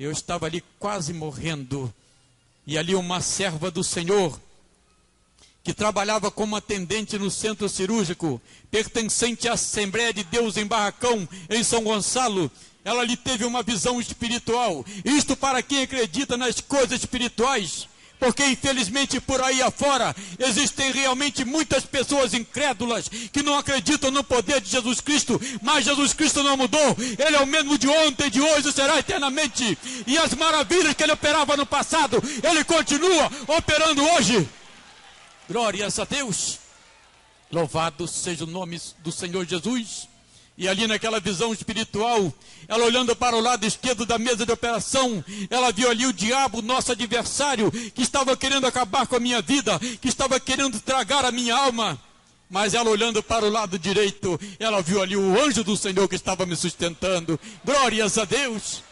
Eu estava ali quase morrendo. E ali uma serva do Senhor, que trabalhava como atendente no centro cirúrgico, pertencente à Assembleia de Deus em Barracão, em São Gonçalo, ela lhe teve uma visão espiritual. Isto para quem acredita nas coisas espirituais. Porque infelizmente por aí afora existem realmente muitas pessoas incrédulas que não acreditam no poder de Jesus Cristo, mas Jesus Cristo não mudou. Ele é o mesmo de ontem, de hoje e será eternamente. E as maravilhas que ele operava no passado, ele continua operando hoje. Glórias a Deus. Louvado seja o nome do Senhor Jesus. E ali naquela visão espiritual, ela olhando para o lado esquerdo da mesa de operação, ela viu ali o diabo, nosso adversário, que estava querendo acabar com a minha vida, que estava querendo tragar a minha alma. Mas ela olhando para o lado direito, ela viu ali o anjo do Senhor que estava me sustentando. Glórias a Deus.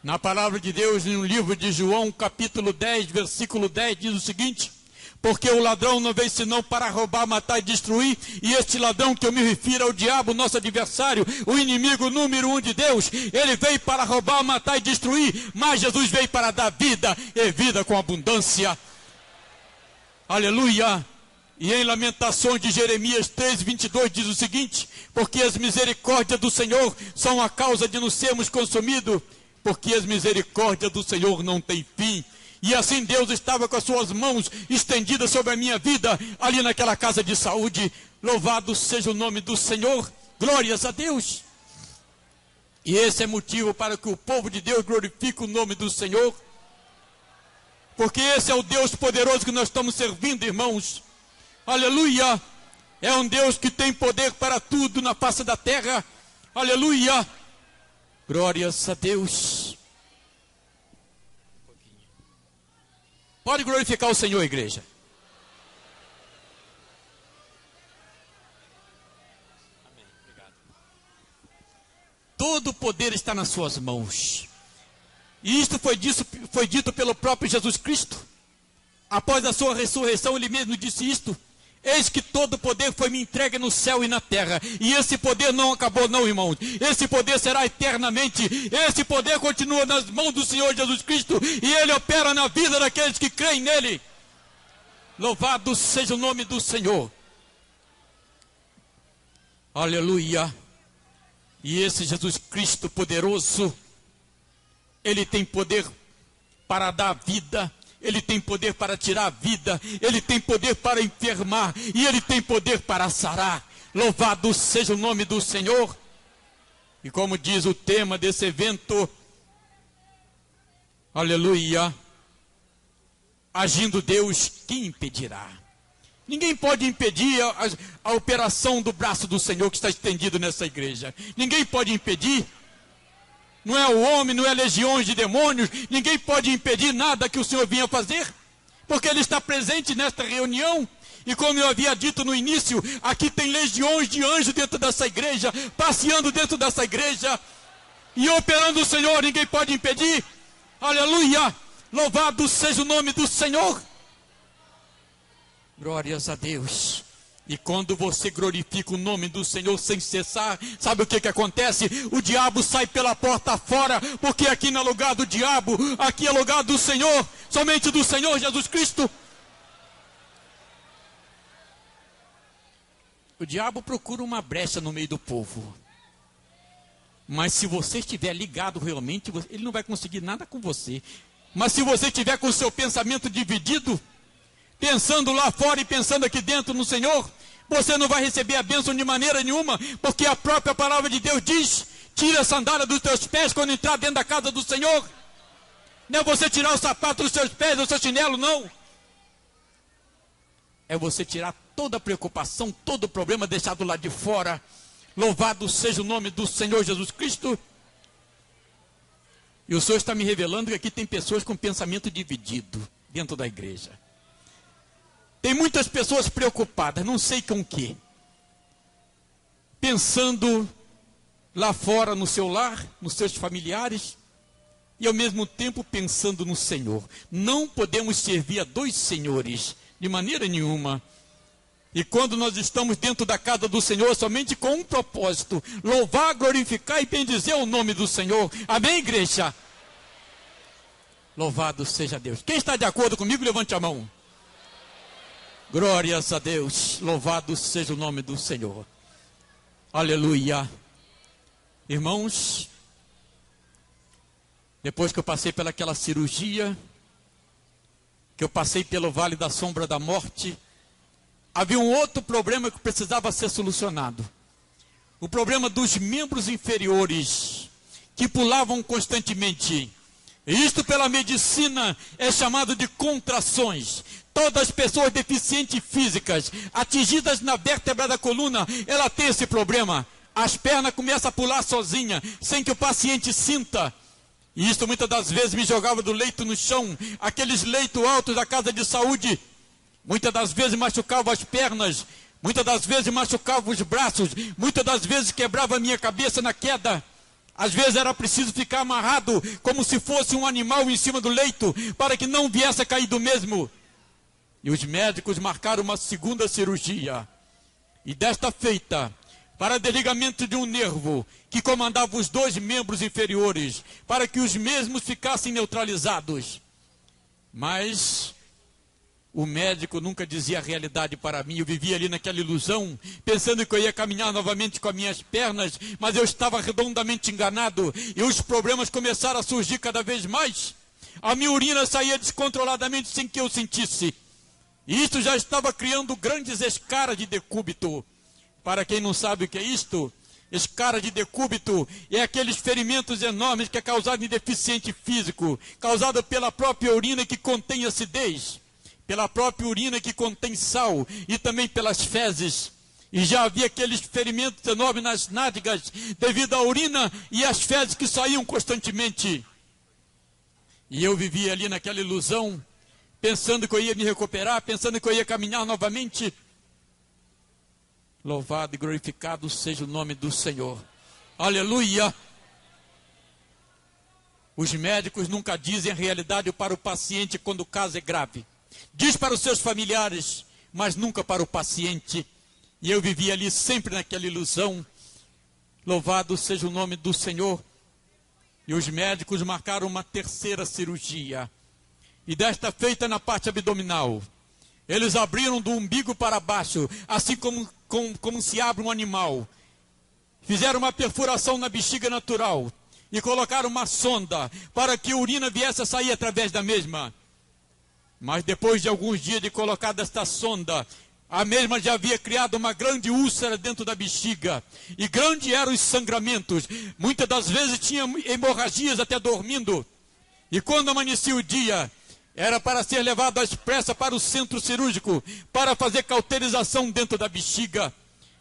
Na palavra de Deus, no livro de João, capítulo 10, versículo 10, diz o seguinte: porque o ladrão não veio senão para roubar, matar e destruir, e este ladrão que eu me refiro é o diabo, nosso adversário, o inimigo número 1 de Deus. Ele veio para roubar, matar e destruir, mas Jesus veio para dar vida, e vida com abundância. Aleluia! E em Lamentações de Jeremias 3, 22 diz o seguinte: porque as misericórdias do Senhor são a causa de nos sermos consumidos, porque as misericórdias do Senhor não têm fim. E assim Deus estava com as suas mãos estendidas sobre a minha vida, ali naquela casa de saúde. Louvado seja o nome do Senhor, glórias a Deus. E esse é motivo para que o povo de Deus glorifique o nome do Senhor, porque esse é o Deus poderoso que nós estamos servindo, irmãos. Aleluia! É um Deus que tem poder para tudo na face da terra. Aleluia! Glórias a Deus. Pode glorificar o Senhor, igreja. Amém. Obrigado. Todo o poder está nas suas mãos. E isto foi dito pelo próprio Jesus Cristo. Após a sua ressurreição, ele mesmo disse isto: eis que todo o poder foi me entregue no céu e na terra. E esse poder não acabou não, irmãos. Esse poder será eternamente. Esse poder continua nas mãos do Senhor Jesus Cristo. E Ele opera na vida daqueles que creem nele. Louvado seja o nome do Senhor. Aleluia. E esse Jesus Cristo poderoso, Ele tem poder para dar vida. Ele tem poder para tirar a vida, Ele tem poder para enfermar, e Ele tem poder para sarar. Louvado seja o nome do Senhor. E como diz o tema desse evento, aleluia, agindo Deus, quem impedirá? Ninguém pode impedir a operação do braço do Senhor que está estendido nessa igreja. Ninguém pode impedir. Não é o homem, não é legiões de demônios. Ninguém pode impedir nada que o Senhor vinha fazer, porque Ele está presente nesta reunião. E como eu havia dito no início, aqui tem legiões de anjos dentro dessa igreja, passeando dentro dessa igreja, e operando o Senhor, ninguém pode impedir. Aleluia, louvado seja o nome do Senhor. Glórias a Deus. E quando você glorifica o nome do Senhor sem cessar, sabe o que acontece? O diabo sai pela porta fora, porque aqui não é lugar do diabo, aqui é lugar do Senhor, somente do Senhor Jesus Cristo. O diabo procura uma brecha no meio do povo, mas se você estiver ligado realmente, ele não vai conseguir nada com você. Mas se você estiver com o seu pensamento dividido, pensando lá fora e pensando aqui dentro no Senhor, você não vai receber a bênção de maneira nenhuma, porque a própria palavra de Deus diz: tira a sandália dos teus pés quando entrar dentro da casa do Senhor. Não é você tirar o sapato dos seus pés, o seu chinelo, não. É você tirar toda a preocupação, todo o problema deixado lá de fora. Louvado seja o nome do Senhor Jesus Cristo. E o Senhor está me revelando que aqui tem pessoas com pensamento dividido dentro da igreja. Tem muitas pessoas preocupadas, não sei com o quê. Pensando lá fora no seu lar, nos seus familiares, e ao mesmo tempo pensando no Senhor. Não podemos servir a dois senhores, de maneira nenhuma. E quando nós estamos dentro da casa do Senhor, somente com um propósito: louvar, glorificar e bendizer o nome do Senhor. Amém, igreja? Louvado seja Deus. Quem está de acordo comigo, levante a mão. Glórias a Deus. Louvado seja o nome do Senhor. Aleluia. Irmãos, depois que eu passei pelaquela cirurgia, que eu passei pelo vale da sombra da morte, havia um outro problema que precisava ser solucionado. O problema dos membros inferiores, que pulavam constantemente. Isto pela medicina é chamado de contrações. Todas as pessoas deficientes físicas, atingidas na vértebra da coluna, ela tem esse problema. As pernas começam a pular sozinha, sem que o paciente sinta. E isso muitas das vezes me jogava do leito no chão, aqueles leitos altos da casa de saúde. Muitas das vezes machucava as pernas, muitas das vezes machucava os braços, muitas das vezes quebrava a minha cabeça na queda. Às vezes era preciso ficar amarrado, como se fosse um animal em cima do leito, para que não viesse a cair do mesmo. E os médicos marcaram uma segunda cirurgia. E desta feita, para desligamento de um nervo que comandava os dois membros inferiores, para que os mesmos ficassem neutralizados. Mas o médico nunca dizia a realidade para mim. Eu vivia ali naquela ilusão, pensando que eu ia caminhar novamente com as minhas pernas, mas eu estava redondamente enganado, e os problemas começaram a surgir cada vez mais. A minha urina saía descontroladamente sem que eu sentisse. E isto já estava criando grandes escaras de decúbito. Para quem não sabe o que é isto, escara de decúbito é aqueles ferimentos enormes que é causado em deficiente físico, causado pela própria urina que contém acidez, pela própria urina que contém sal e também pelas fezes. E já havia aqueles ferimentos enormes nas nádegas devido à urina e às fezes que saíam constantemente. E eu vivia ali naquela ilusão, pensando que eu ia me recuperar, pensando que eu ia caminhar novamente. Louvado e glorificado seja o nome do Senhor. Aleluia! Os médicos nunca dizem a realidade para o paciente quando o caso é grave. Diz para os seus familiares, mas nunca para o paciente. E eu vivia ali sempre naquela ilusão. Louvado seja o nome do Senhor. E os médicos marcaram uma terceira cirurgia. E desta feita na parte abdominal. Eles abriram do umbigo para baixo, assim como se abre um animal. Fizeram uma perfuração na bexiga natural. E colocaram uma sonda para que a urina viesse a sair através da mesma. Mas depois de alguns dias de colocar esta sonda, a mesma já havia criado uma grande úlcera dentro da bexiga. E grandes eram os sangramentos. Muitas das vezes tinha hemorragias até dormindo. E quando amanhecia o dia, era para ser levado às pressas para o centro cirúrgico, para fazer cauterização dentro da bexiga.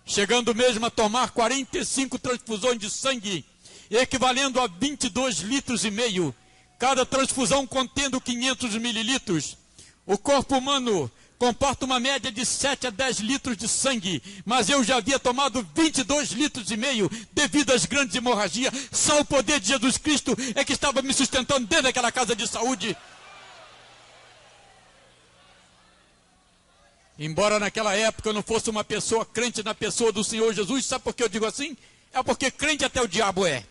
Chegando mesmo a tomar 45 transfusões de sangue, equivalendo a 22 litros e meio. Cada transfusão contendo 500 mililitros. O corpo humano comporta uma média de 7 a 10 litros de sangue, mas eu já havia tomado 22 litros e meio devido às grandes hemorragias. Só o poder de Jesus Cristo é que estava me sustentando dentro daquela casa de saúde. Embora naquela época eu não fosse uma pessoa crente na pessoa do Senhor Jesus, sabe por que eu digo assim? É porque crente até o diabo é.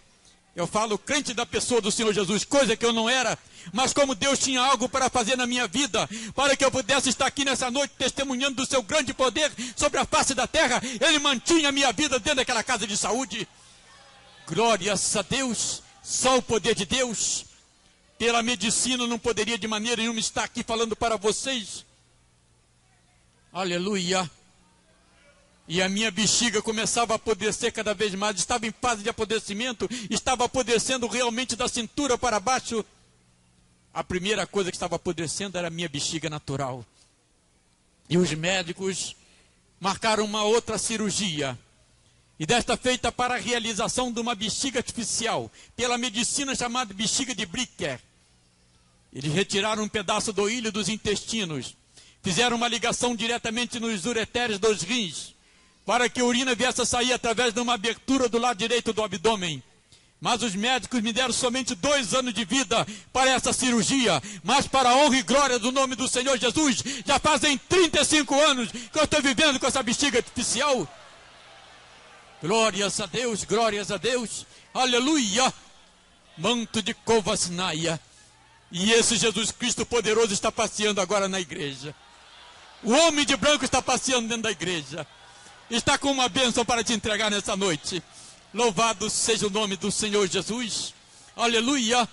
Eu falo crente da pessoa do Senhor Jesus, coisa que eu não era, mas como Deus tinha algo para fazer na minha vida, para que eu pudesse estar aqui nessa noite testemunhando do seu grande poder sobre a face da terra, Ele mantinha a minha vida dentro daquela casa de saúde. Glórias a Deus, só o poder de Deus. Pela medicina eu não poderia de maneira nenhuma estar aqui falando para vocês. Aleluia. E a minha bexiga começava a apodrecer cada vez mais. Estava em fase de apodrecimento. Estava apodrecendo realmente da cintura para baixo. A primeira coisa que estava apodrecendo era a minha bexiga natural. E os médicos marcaram uma outra cirurgia. E desta feita para a realização de uma bexiga artificial. Pela medicina chamada bexiga de Bricker. Eles retiraram um pedaço do ilho dos intestinos. Fizeram uma ligação diretamente nos ureteres dos rins, para que a urina viesse a sair através de uma abertura do lado direito do abdômen. Mas os médicos me deram somente 2 anos de vida para essa cirurgia. Mas para a honra e glória do nome do Senhor Jesus, já fazem 35 anos que eu estou vivendo com essa bexiga artificial. Glórias a Deus, glórias a Deus. Aleluia. Manto de Kovasnaia. E esse Jesus Cristo poderoso está passeando agora na igreja. O homem de branco está passeando dentro da igreja. Está com uma bênção para te entregar nessa noite. Louvado seja o nome do Senhor Jesus. Aleluia.